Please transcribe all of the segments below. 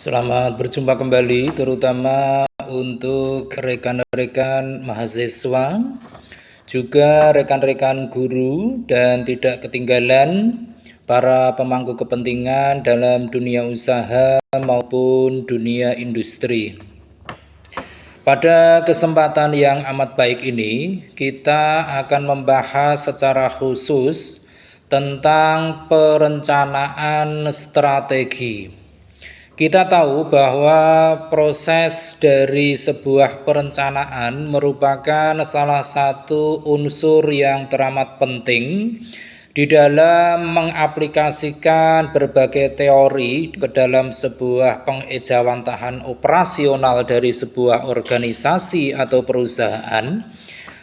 Selamat berjumpa kembali, terutama untuk rekan-rekan mahasiswa, juga rekan-rekan guru, dan tidak ketinggalan para pemangku kepentingan dalam dunia usaha maupun dunia industri. Pada kesempatan yang amat baik ini, kita akan membahas secara khusus tentang perencanaan strategi. Kita tahu bahwa proses dari sebuah perencanaan merupakan salah satu unsur yang teramat penting di dalam mengaplikasikan berbagai teori ke dalam sebuah pengejawantahan operasional dari sebuah organisasi atau perusahaan.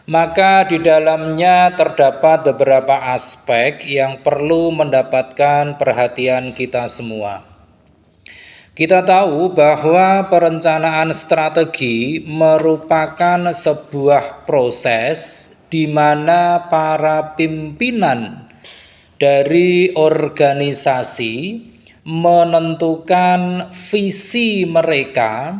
Maka di dalamnya terdapat beberapa aspek yang perlu mendapatkan perhatian kita semua. Kita tahu bahwa perencanaan strategi merupakan sebuah proses di mana para pimpinan dari organisasi menentukan visi mereka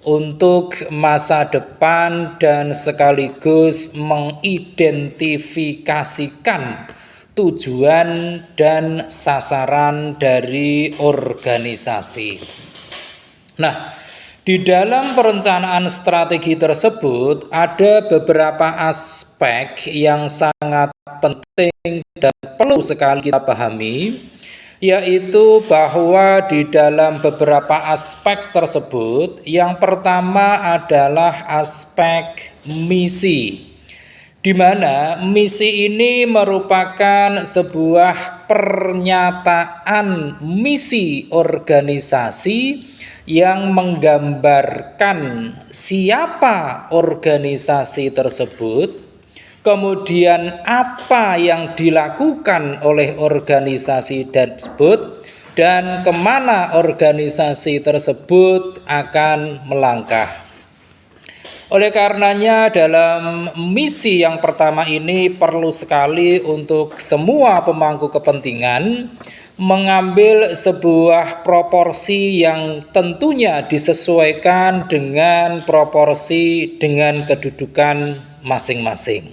untuk masa depan dan sekaligus mengidentifikasikan tujuan dan sasaran dari organisasi. Nah, di dalam perencanaan strategi tersebut ada beberapa aspek yang sangat penting dan perlu sekali kita pahami, yaitu bahwa di dalam beberapa aspek tersebut, yang pertama adalah aspek misi, di mana misi ini merupakan sebuah pernyataan misi organisasi yang menggambarkan siapa organisasi tersebut, kemudian apa yang dilakukan oleh organisasi tersebut, dan kemana organisasi tersebut akan melangkah. Oleh karenanya dalam misi yang pertama ini perlu sekali untuk semua pemangku kepentingan mengambil sebuah proporsi yang tentunya disesuaikan dengan proporsi dengan kedudukan masing-masing.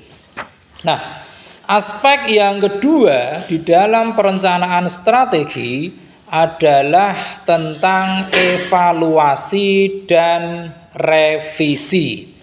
Nah, aspek yang kedua di dalam perencanaan strategi adalah tentang evaluasi dan revisi,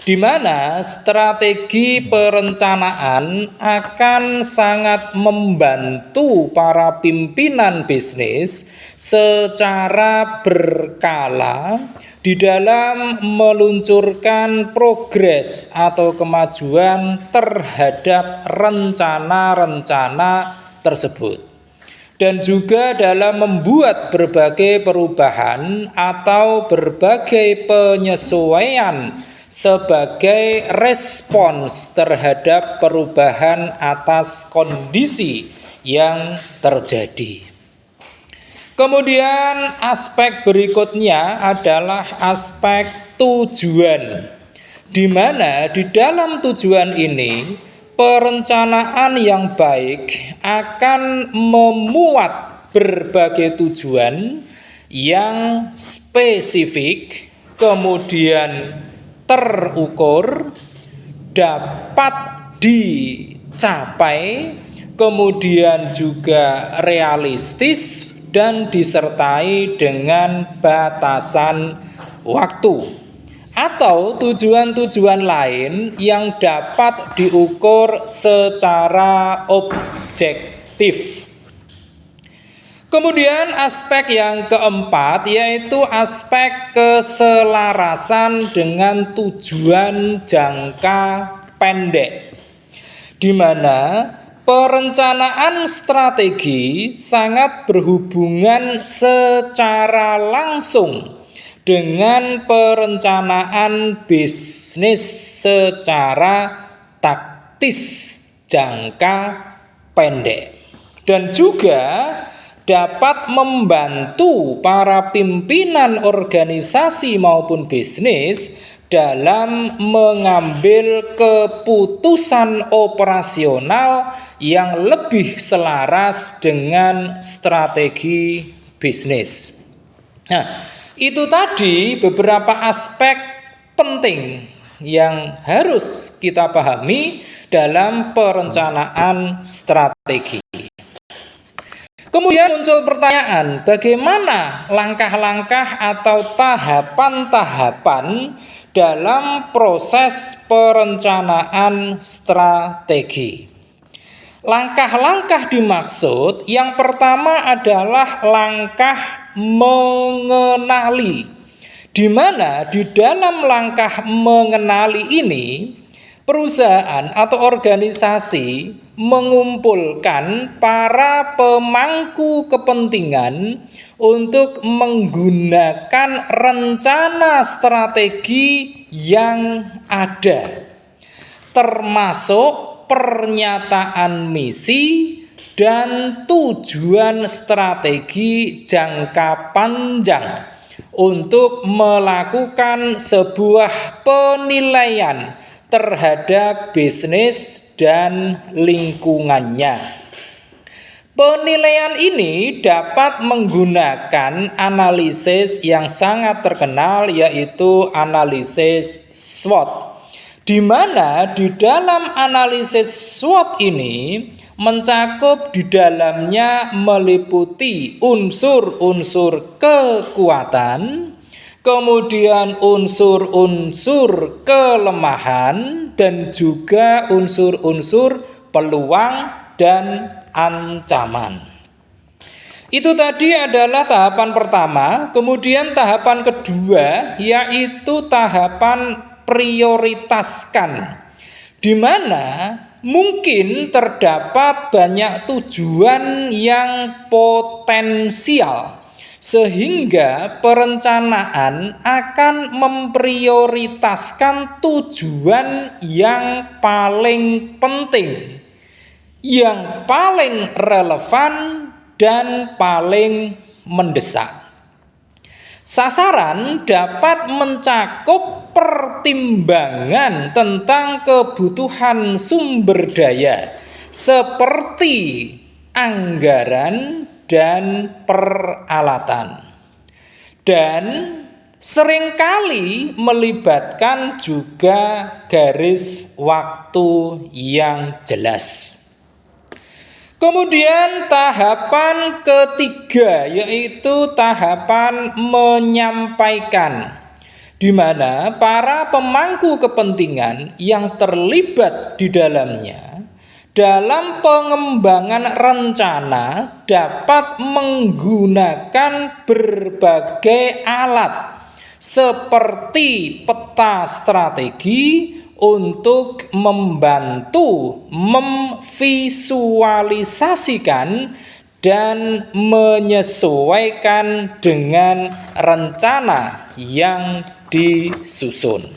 di mana strategi perencanaan akan sangat membantu para pimpinan bisnis secara berkala di dalam meluncurkan progres atau kemajuan terhadap rencana-rencana tersebut, dan juga dalam membuat berbagai perubahan atau berbagai penyesuaian sebagai respons terhadap perubahan atas kondisi yang terjadi. Kemudian aspek berikutnya adalah aspek tujuan, di mana di dalam tujuan ini perencanaan yang baik akan memuat berbagai tujuan yang spesifik, kemudian terukur, dapat dicapai, kemudian juga realistis dan disertai dengan batasan waktu, atau tujuan-tujuan lain yang dapat diukur secara objektif. Kemudian aspek yang keempat yaitu aspek keselarasan dengan tujuan jangka pendek, di mana perencanaan strategi sangat berhubungan secara langsung dengan perencanaan bisnis secara taktis jangka pendek, dan juga dapat membantu para pimpinan organisasi maupun bisnis dalam mengambil keputusan operasional yang lebih selaras dengan strategi bisnis. Nah, Itu tadi beberapa aspek penting yang harus kita pahami dalam perencanaan strategi. Kemudian muncul pertanyaan, bagaimana langkah-langkah atau tahapan-tahapan dalam proses perencanaan strategi? Langkah-langkah dimaksud yang pertama adalah langkah mengenali, di mana di dalam langkah mengenali ini perusahaan atau organisasi mengumpulkan para pemangku kepentingan untuk menggunakan rencana strategi yang ada, termasuk pernyataan misi dan tujuan strategi jangka panjang untuk melakukan sebuah penilaian terhadap bisnis dan lingkungannya. Penilaian ini dapat menggunakan analisis yang sangat terkenal, yaitu analisis SWOT, di mana di dalam analisis SWOT ini mencakup di dalamnya meliputi unsur-unsur kekuatan, kemudian unsur-unsur kelemahan, dan juga unsur-unsur peluang dan ancaman. Itu tadi adalah tahapan pertama. Kemudian tahapan kedua yaitu tahapan prioritaskan, di mana mungkin terdapat banyak tujuan yang potensial, sehingga perencanaan akan memprioritaskan tujuan yang paling penting, yang paling relevan, dan paling mendesak. Sasaran dapat mencakup pertimbangan tentang kebutuhan sumber daya seperti anggaran dan peralatan, dan seringkali melibatkan juga garis waktu yang jelas. Kemudian tahapan ketiga yaitu tahapan menyampaikan, di mana para pemangku kepentingan yang terlibat di dalamnya dalam pengembangan rencana dapat menggunakan berbagai alat seperti peta strategi untuk membantu memvisualisasikan dan menyesuaikan dengan rencana yang disusun.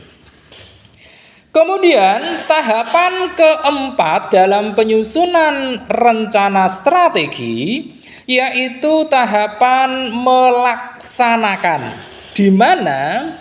Kemudian tahapan keempat dalam penyusunan rencana strategi yaitu tahapan melaksanakan, di mana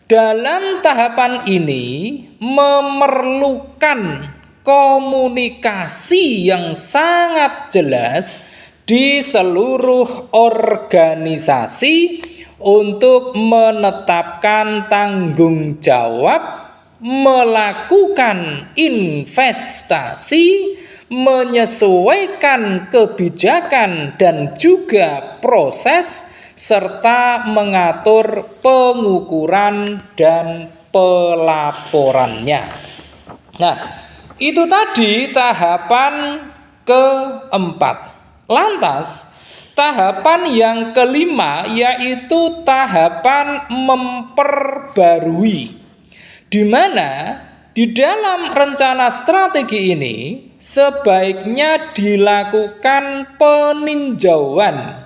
dalam tahapan ini memerlukan komunikasi yang sangat jelas di seluruh organisasi untuk menetapkan tanggung jawab, melakukan investasi, menyesuaikan kebijakan dan juga proses, serta mengatur pengukuran dan pelaporannya. Nah, itu tadi tahapan keempat. Lantas, tahapan yang kelima yaitu tahapan memperbarui, di mana di dalam rencana strategi ini sebaiknya dilakukan peninjauan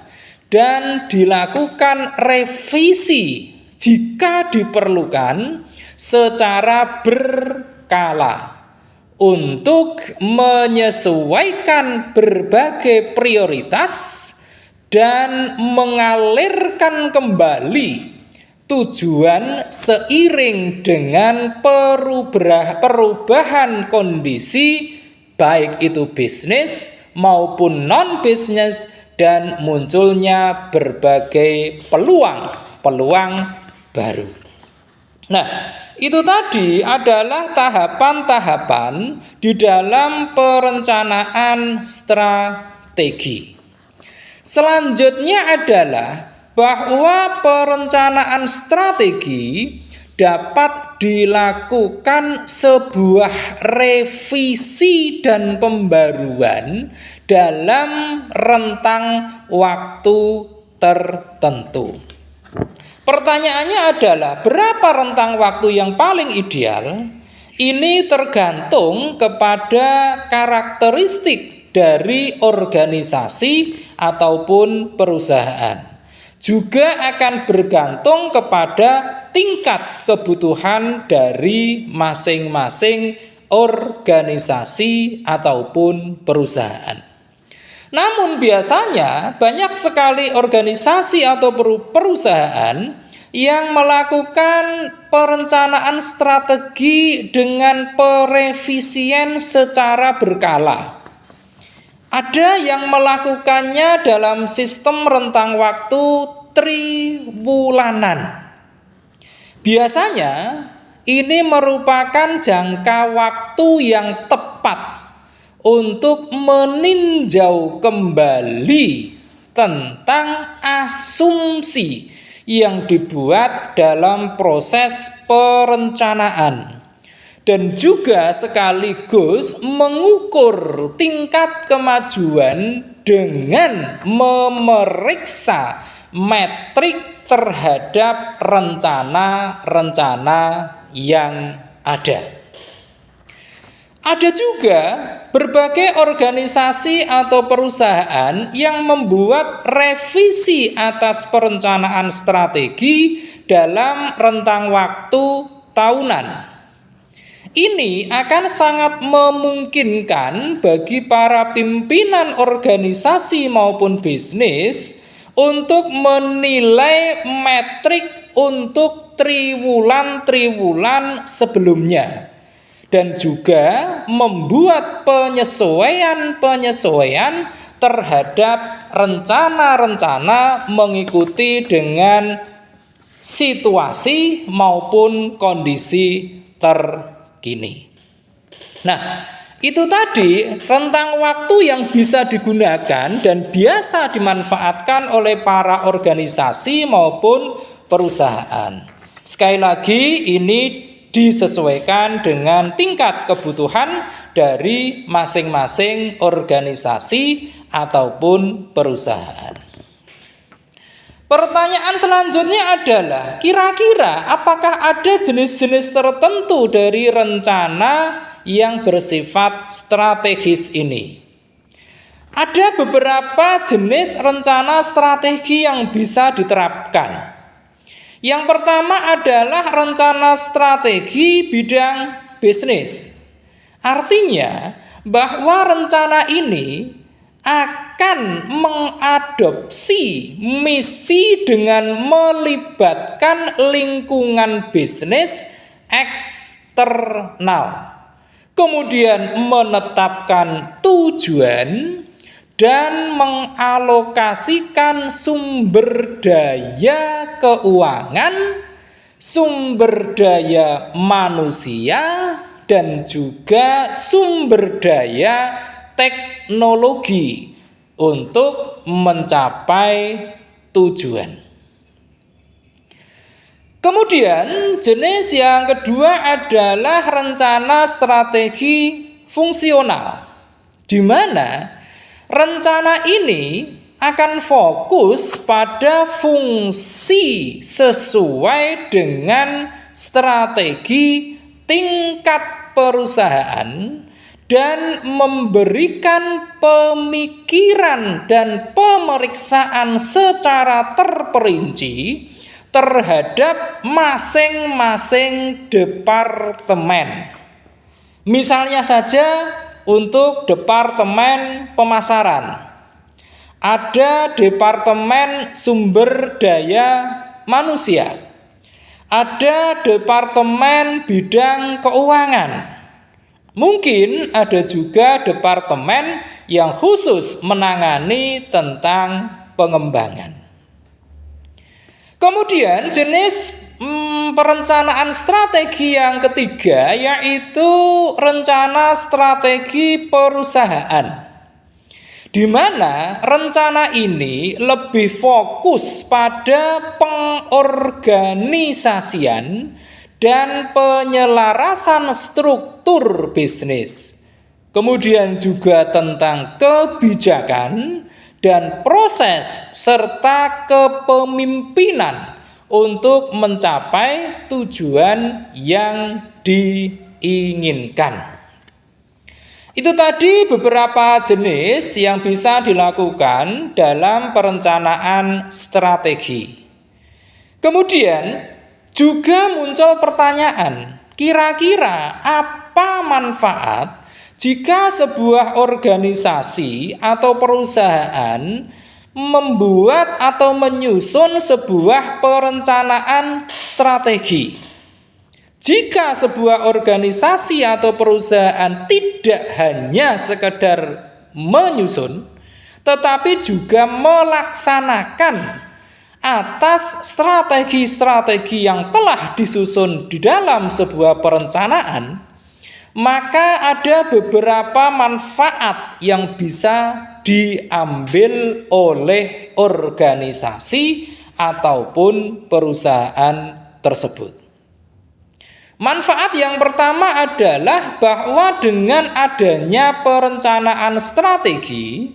dan dilakukan revisi jika diperlukan secara berkala untuk menyesuaikan berbagai prioritas dan mengalirkan kembali tujuan seiring dengan perubahan kondisi baik itu bisnis maupun non-bisnis dan munculnya berbagai peluang baru. Nah, itu tadi adalah tahapan-tahapan di dalam perencanaan strategi. Selanjutnya adalah bahwa perencanaan strategi dapat dilakukan sebuah revisi dan pembaruan dalam rentang waktu tertentu. Pertanyaannya adalah berapa rentang waktu yang paling ideal? Ini tergantung kepada karakteristik dari organisasi ataupun perusahaan. Juga akan bergantung kepada tingkat kebutuhan dari masing-masing organisasi ataupun perusahaan. Namun biasanya banyak sekali organisasi atau perusahaan yang melakukan perencanaan strategi dengan perevisian secara berkala. Ada yang melakukannya dalam sistem rentang waktu triwulanan. Biasanya ini merupakan jangka waktu yang tepat untuk meninjau kembali tentang asumsi yang dibuat dalam proses perencanaan dan juga sekaligus mengukur tingkat kemajuan dengan memeriksa metrik terhadap rencana-rencana yang ada. Ada juga berbagai organisasi atau perusahaan yang membuat revisi atas perencanaan strategi dalam rentang waktu tahunan. Ini akan sangat memungkinkan bagi para pimpinan organisasi maupun bisnis untuk menilai metrik untuk triwulan-triwulan sebelumnya dan juga membuat penyesuaian-penyesuaian terhadap rencana-rencana mengikuti dengan situasi maupun kondisi terkini. Nah, itu tadi rentang waktu yang bisa digunakan dan biasa dimanfaatkan oleh para organisasi maupun perusahaan. Sekali lagi, ini disesuaikan dengan tingkat kebutuhan dari masing-masing organisasi ataupun perusahaan. Pertanyaan selanjutnya adalah, kira-kira apakah ada jenis-jenis tertentu dari rencana yang bersifat strategis ini? Ada beberapa jenis rencana strategi yang bisa diterapkan. Yang pertama adalah rencana strategi bidang bisnis. Artinya bahwa rencana ini akan mengadopsi misi dengan melibatkan lingkungan bisnis eksternal. Kemudian menetapkan tujuan dan mengalokasikan sumber daya keuangan, sumber daya manusia, dan juga sumber daya teknologi untuk mencapai tujuan. Kemudian jenis yang kedua adalah rencana strategi fungsional, di mana rencana ini akan fokus pada fungsi sesuai dengan strategi tingkat perusahaan dan memberikan pemikiran dan pemeriksaan secara terperinci terhadap masing-masing departemen. Misalnya saja untuk departemen pemasaran, ada departemen sumber daya manusia, ada departemen bidang keuangan, Mungkin ada juga departemen yang khusus menangani tentang pengembangan. Kemudian jenis perencanaan strategi yang ketiga yaitu rencana strategi perusahaan, di mana rencana ini lebih fokus pada pengorganisasian dan penyelarasan struktur bisnis. Kemudian juga tentang kebijakan dan proses serta kepemimpinan untuk mencapai tujuan yang diinginkan. Itu tadi beberapa jenis yang bisa dilakukan dalam perencanaan strategi. Kemudian juga muncul pertanyaan, kira-kira apa manfaat jika sebuah organisasi atau perusahaan membuat atau menyusun sebuah perencanaan strategi? Jika sebuah organisasi atau perusahaan tidak hanya sekedar menyusun, tetapi juga melaksanakan atas strategi-strategi yang telah disusun di dalam sebuah perencanaan, maka ada beberapa manfaat yang bisa diambil oleh organisasi ataupun perusahaan tersebut. Manfaat yang pertama adalah bahwa dengan adanya perencanaan strategi,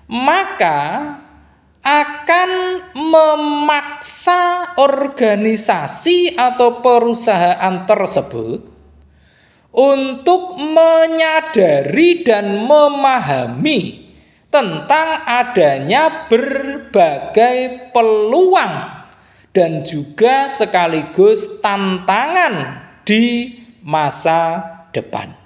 maka akan memaksa organisasi atau perusahaan tersebut untuk menyadari dan memahami tentang adanya berbagai peluang dan juga sekaligus tantangan di masa depan.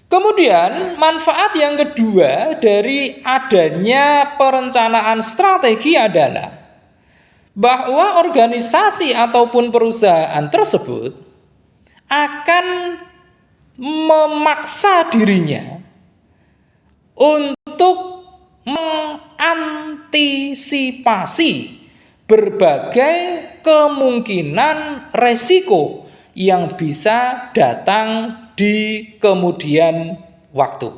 Kemudian manfaat yang kedua dari adanya perencanaan strategi adalah bahwa organisasi ataupun perusahaan tersebut akan memaksa dirinya untuk mengantisipasi berbagai kemungkinan resiko yang bisa datang di kemudian waktu.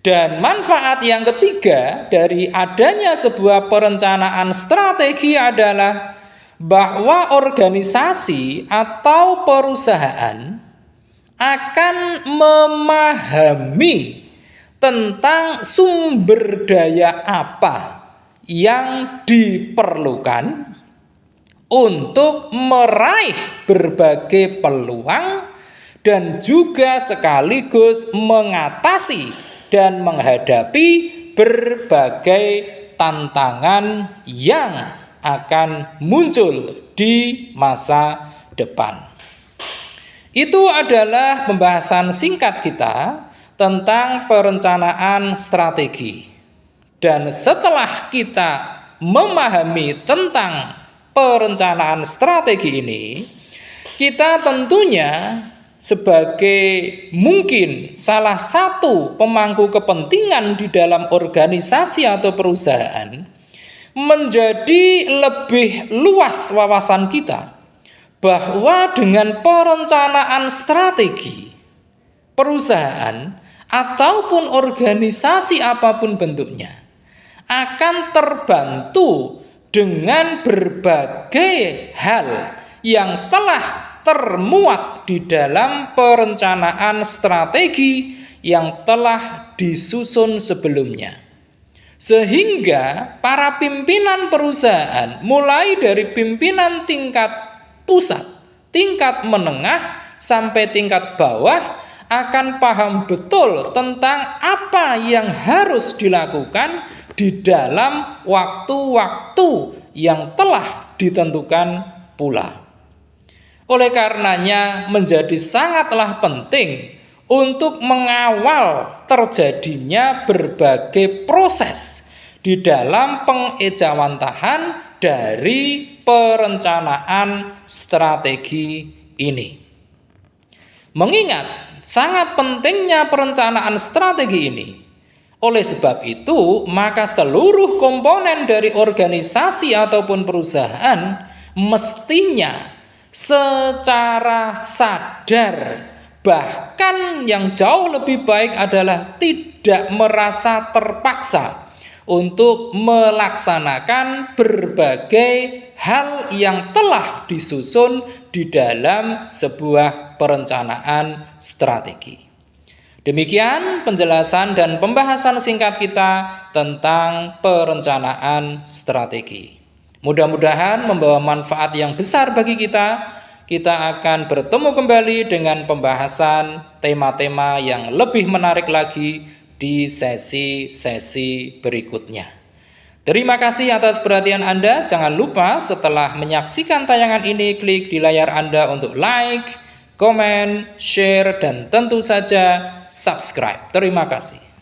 Dan manfaat yang ketiga dari adanya sebuah perencanaan strategi adalah bahwa organisasi atau perusahaan akan memahami tentang sumber daya apa yang diperlukan untuk meraih berbagai peluang dan juga sekaligus mengatasi dan menghadapi berbagai tantangan yang akan muncul di masa depan. Itu adalah pembahasan singkat kita tentang perencanaan strategi. Dan setelah kita memahami tentang perencanaan strategi ini, kita tentunya sebagai mungkin salah satu pemangku kepentingan di dalam organisasi atau perusahaan menjadi lebih luas wawasan kita bahwa dengan perencanaan strategi perusahaan ataupun organisasi apapun bentuknya akan terbantu dengan berbagai hal yang telah termuat di dalam perencanaan strategi yang telah disusun sebelumnya. Sehingga para pimpinan perusahaan mulai dari pimpinan tingkat pusat, tingkat menengah sampai tingkat bawah akan paham betul tentang apa yang harus dilakukan di dalam waktu-waktu yang telah ditentukan pula. Oleh karenanya menjadi sangatlah penting untuk mengawal terjadinya berbagai proses di dalam pengejawantahan dari perencanaan strategi ini. Mengingat sangat pentingnya perencanaan strategi ini, oleh sebab itu, maka seluruh komponen dari organisasi ataupun perusahaan mestinya secara sadar, bahkan yang jauh lebih baik adalah tidak merasa terpaksa untuk melaksanakan berbagai hal yang telah disusun di dalam sebuah perencanaan strategi. Demikian penjelasan dan pembahasan singkat kita tentang perencanaan strategi. Mudah-mudahan membawa manfaat yang besar bagi kita. Kita akan bertemu kembali dengan pembahasan tema-tema yang lebih menarik lagi di sesi-sesi berikutnya. Terima kasih atas perhatian Anda. Jangan lupa setelah menyaksikan tayangan ini, klik di layar Anda untuk like, komen, share, dan tentu saja subscribe. Terima kasih.